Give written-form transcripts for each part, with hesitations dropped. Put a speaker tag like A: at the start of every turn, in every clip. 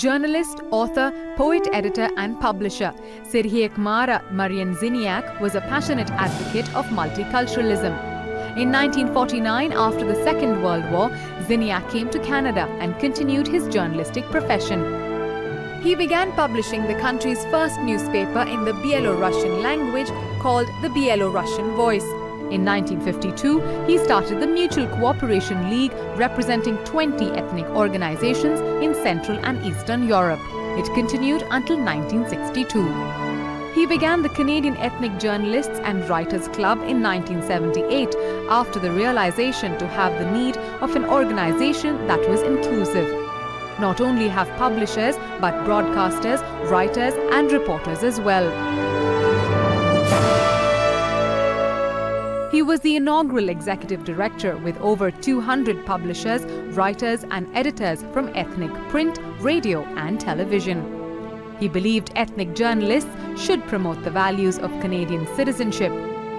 A: Journalist, author, poet, editor and publisher, Sierhey Khmara Ziniak was a passionate advocate of multiculturalism. In 1949, after the Second World War, Ziniak came to Canada and continued his journalistic profession. He began publishing the country's first newspaper in the Byelorussian language called the Byelorussian Voice. In 1952, he started the Mutual Cooperation League, representing 20 ethnic organizations in Central and Eastern Europe. It continued until 1962. He began the Canadian Ethnic Journalists and Writers Club in 1978 after the realization to have the need of an organization that was inclusive. Not only have publishers, but broadcasters, writers and reporters as well. He was the inaugural executive director with over 200 publishers, writers and editors from ethnic print, radio and television. He believed ethnic journalists should promote the values of Canadian citizenship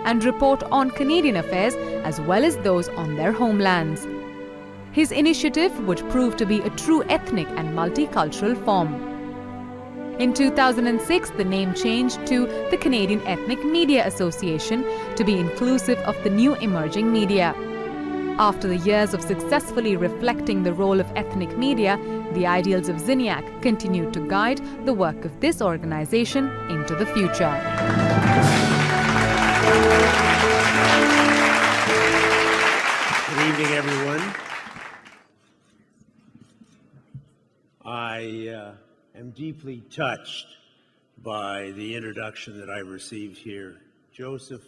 A: and report on Canadian affairs as well as those on their homelands. His initiative would prove to be a true ethnic and multicultural form. In 2006, the name changed to the Canadian Ethnic Media Association to be inclusive of the new emerging media. After the years of successfully reflecting the role of ethnic media, the ideals of Ziniak continued to guide the work of this organization into the future.
B: Good evening, everyone. I am deeply touched by the introduction that I received here. Joseph,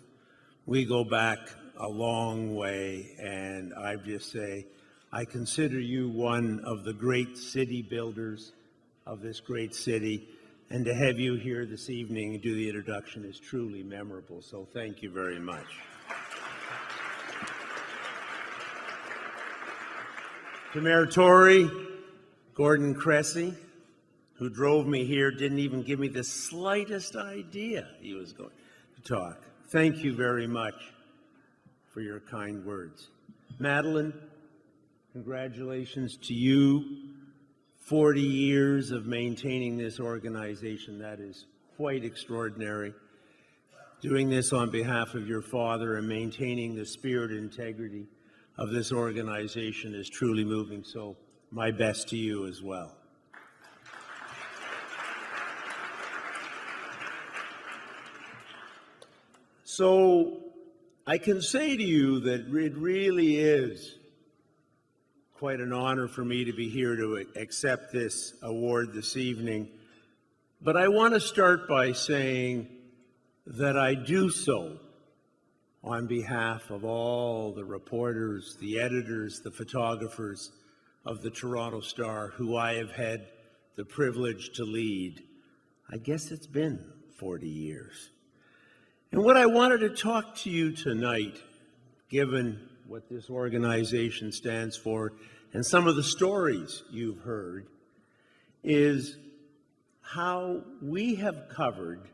B: we go back a long way, and I just say, I consider you one of the great city builders of this great city, and to have you here this evening and do the introduction is truly memorable, so thank you very much. To Mayor Tory, Gordon Cressy, who drove me here, didn't even give me the slightest idea he was going to talk. Thank you very much for your kind words. Madeline, congratulations to you. 40 years of maintaining this organization, that is quite extraordinary. Doing this on behalf of your father and maintaining the spirit and integrity of this organization is truly moving, so my best to you as well. So I can say to you that it really is quite an honor for me to be here to accept this award this evening. But I want to start by saying that I do so on behalf of all the reporters, the editors, the photographers of the Toronto Star, who I have had the privilege to lead. I guess it's been 40 years. And what I wanted to talk to you tonight, given what this organization stands for and some of the stories you've heard, is how we have covered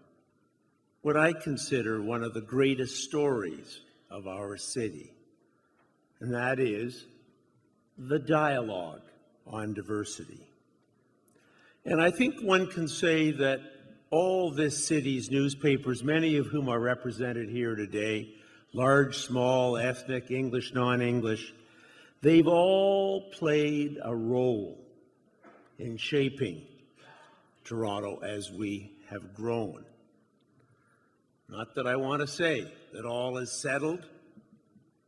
B: what I consider one of the greatest stories of our city, and that is the dialogue on diversity. And I think one can say that all this city's newspapers, many of whom are represented here today, large, small, ethnic, English, non-English, they've all played a role in shaping Toronto as we have grown. Not that I want to say that all is settled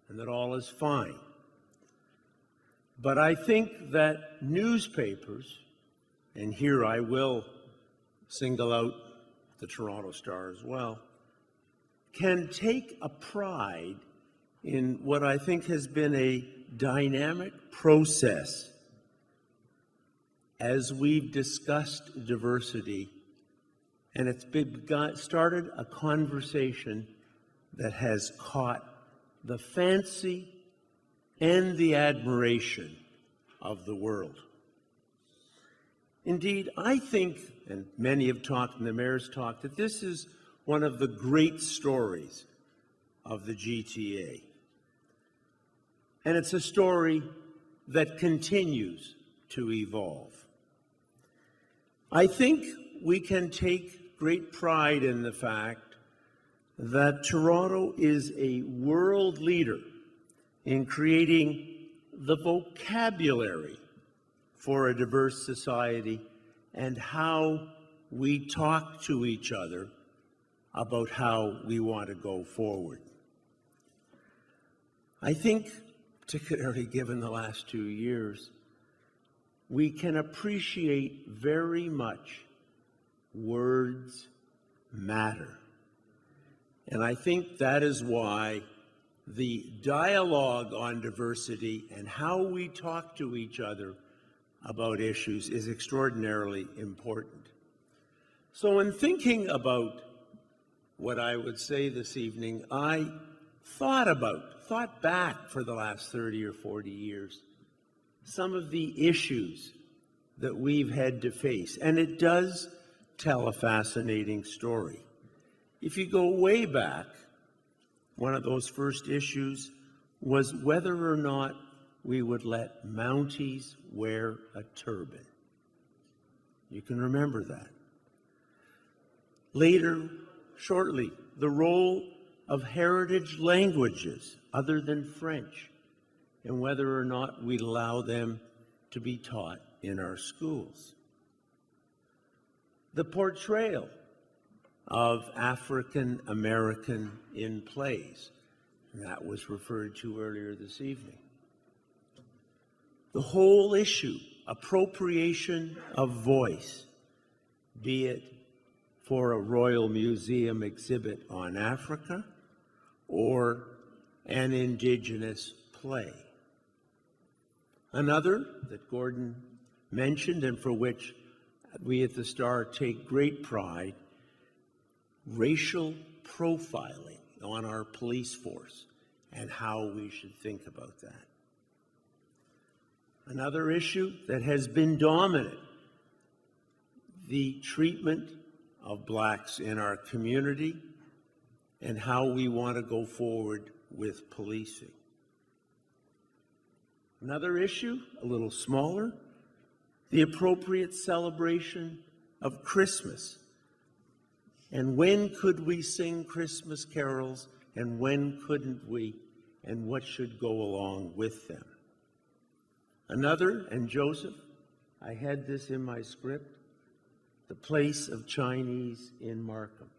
B: and that all is fine, but I think that newspapers, and here I will single out the Toronto Star as well, can take a pride in what I think has been a dynamic process as we've discussed diversity, and it's started a conversation that has caught the fancy and the admiration of the world. Indeed, I think, and many have talked and the mayor's talked, that this is one of the great stories of the GTA. And it's a story that continues to evolve. I think we can take great pride in the fact that Toronto is a world leader in creating the vocabulary for a diverse society and how we talk to each other about how we want to go forward. I think, particularly given the last 2 years, we can appreciate very much words matter. And I think that is why the dialogue on diversity and how we talk to each other about issues is extraordinarily important. So in thinking about what I would say this evening, I thought back for the last 30 or 40 years, some of the issues that we've had to face. And it does tell a fascinating story. If you go way back, one of those first issues was whether or not we would let Mounties wear a turban. You can remember that. Later, shortly, the role of heritage languages other than French and whether or not we'd allow them to be taught in our schools. The portrayal of African American in plays, that was referred to earlier this evening. The whole issue, appropriation of voice, be it for a Royal Museum exhibit on Africa or an Indigenous play. Another that Gordon mentioned and for which we at the Star take great pride, racial profiling on our police force and how we should think about that. Another issue that has been dominant, the treatment of blacks in our community and how we want to go forward with policing. Another issue, a little smaller, the appropriate celebration of Christmas. And when could we sing Christmas carols and when couldn't we, and what should go along with them? Another, and Joseph, I had this in my script, the place of Chinese in Markham.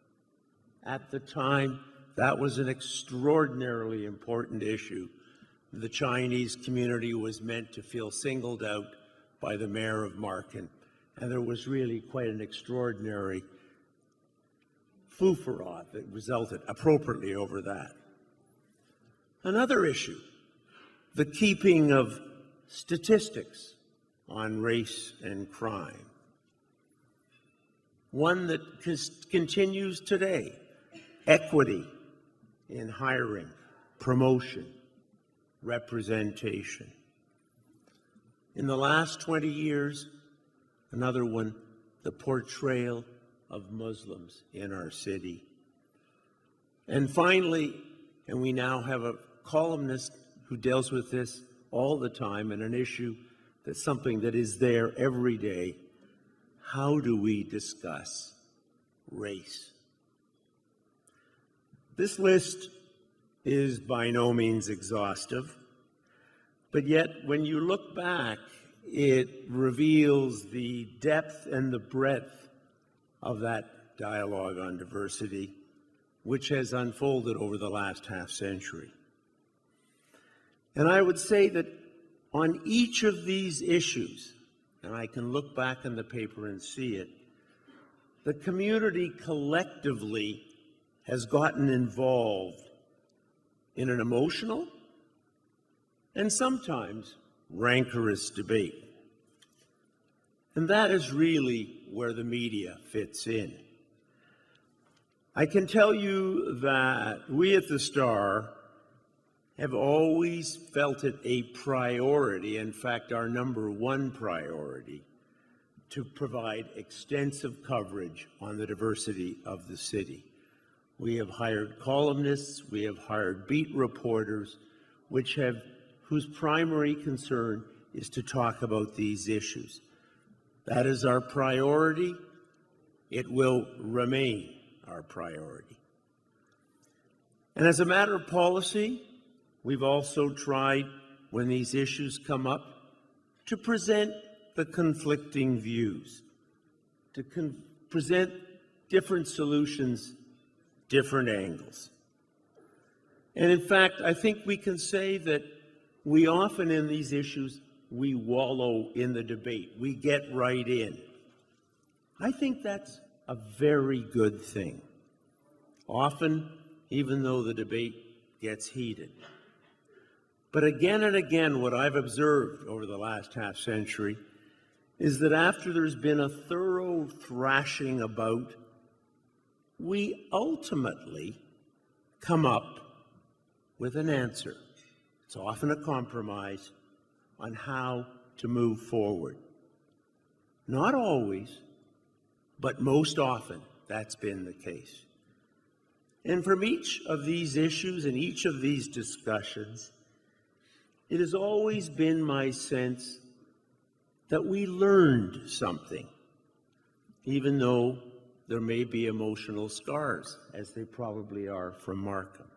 B: At the time, that was an extraordinarily important issue. The Chinese community was meant to feel singled out by the mayor of Markham, and there was really quite an extraordinary foo-for-ah that resulted appropriately over that. Another issue, the keeping of statistics on race and crime. One that continues today, equity in hiring, promotion, representation. In the last 20 years, another one, the portrayal of Muslims in our city. And finally, and we now have a columnist who deals with this all the time, and an issue that's something that is there every day. How do we discuss race? This list is by no means exhaustive, but yet when you look back, it reveals the depth and the breadth of that dialogue on diversity, which has unfolded over the last half century. And I would say that on each of these issues, and I can look back in the paper and see it, the community collectively has gotten involved in an emotional and sometimes rancorous debate. And that is really where the media fits in. I can tell you that we at the Star have always felt it a priority, in fact, our number one priority, to provide extensive coverage on the diversity of the city. We have hired columnists, we have hired beat reporters, whose primary concern is to talk about these issues. That is our priority. It will remain our priority. And as a matter of policy, we've also tried, when these issues come up, to present the conflicting views, to present different solutions, different angles. And in fact, I think we can say that we often in these issues, we wallow in the debate. We get right in. I think that's a very good thing. Often, even though the debate gets heated. But again and again, what I've observed over the last half century is that after there's been a thorough thrashing about, we ultimately come up with an answer. It's often a compromise on how to move forward. Not always, but most often that's been the case. And from each of these issues and each of these discussions, it has always been my sense that we learned something, even though there may be emotional scars, as they probably are from Markham.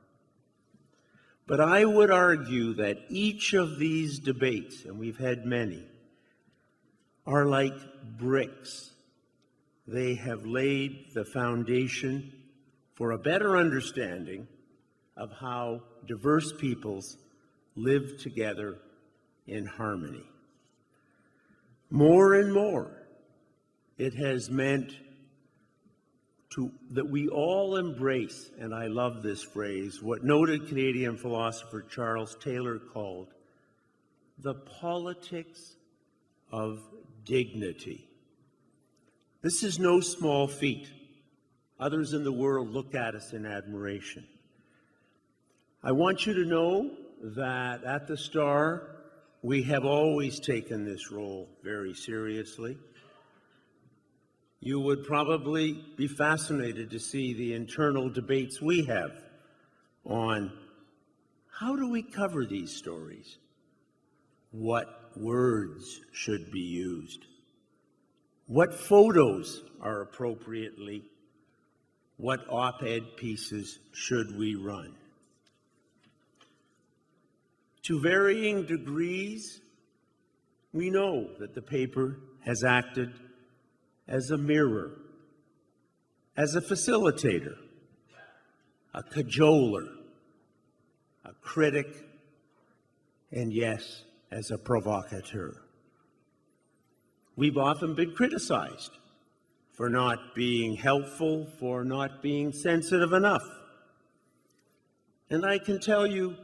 B: But I would argue that each of these debates, and we've had many, are like bricks. They have laid the foundation for a better understanding of how diverse peoples live together in harmony. More and more, it has meant that we all embrace, and I love this phrase, what noted Canadian philosopher Charles Taylor called the politics of dignity. This is no small feat. Others in the world look at us in admiration. I want you to know that at the Star, we have always taken this role very seriously. You would probably be fascinated to see the internal debates we have on how do we cover these stories? What words should be used? What photos are appropriately? What op-ed pieces should we run? To varying degrees, we know that the paper has acted as a mirror, as a facilitator, a cajoler, a critic, and yes, as a provocateur. We've often been criticized for not being helpful, for not being sensitive enough. And I can tell you,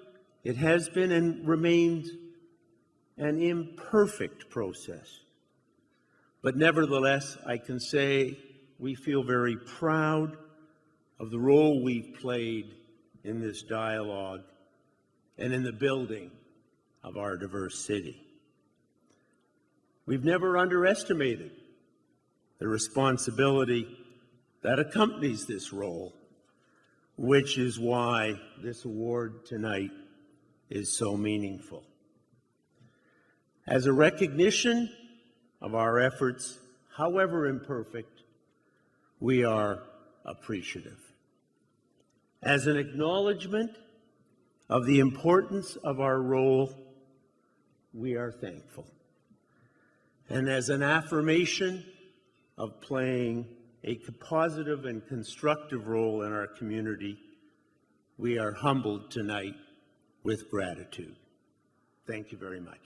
B: it has been and remains an imperfect process. But nevertheless, I can say we feel very proud of the role we've played in this dialogue and in the building of our diverse city. We've never underestimated the responsibility that accompanies this role, which is why this award tonight is so meaningful. As a recognition of our efforts, however imperfect, we are appreciative. As an acknowledgement of the importance of our role, we are thankful. And as an affirmation of playing a positive and constructive role in our community, we are humbled tonight with gratitude. Thank you very much.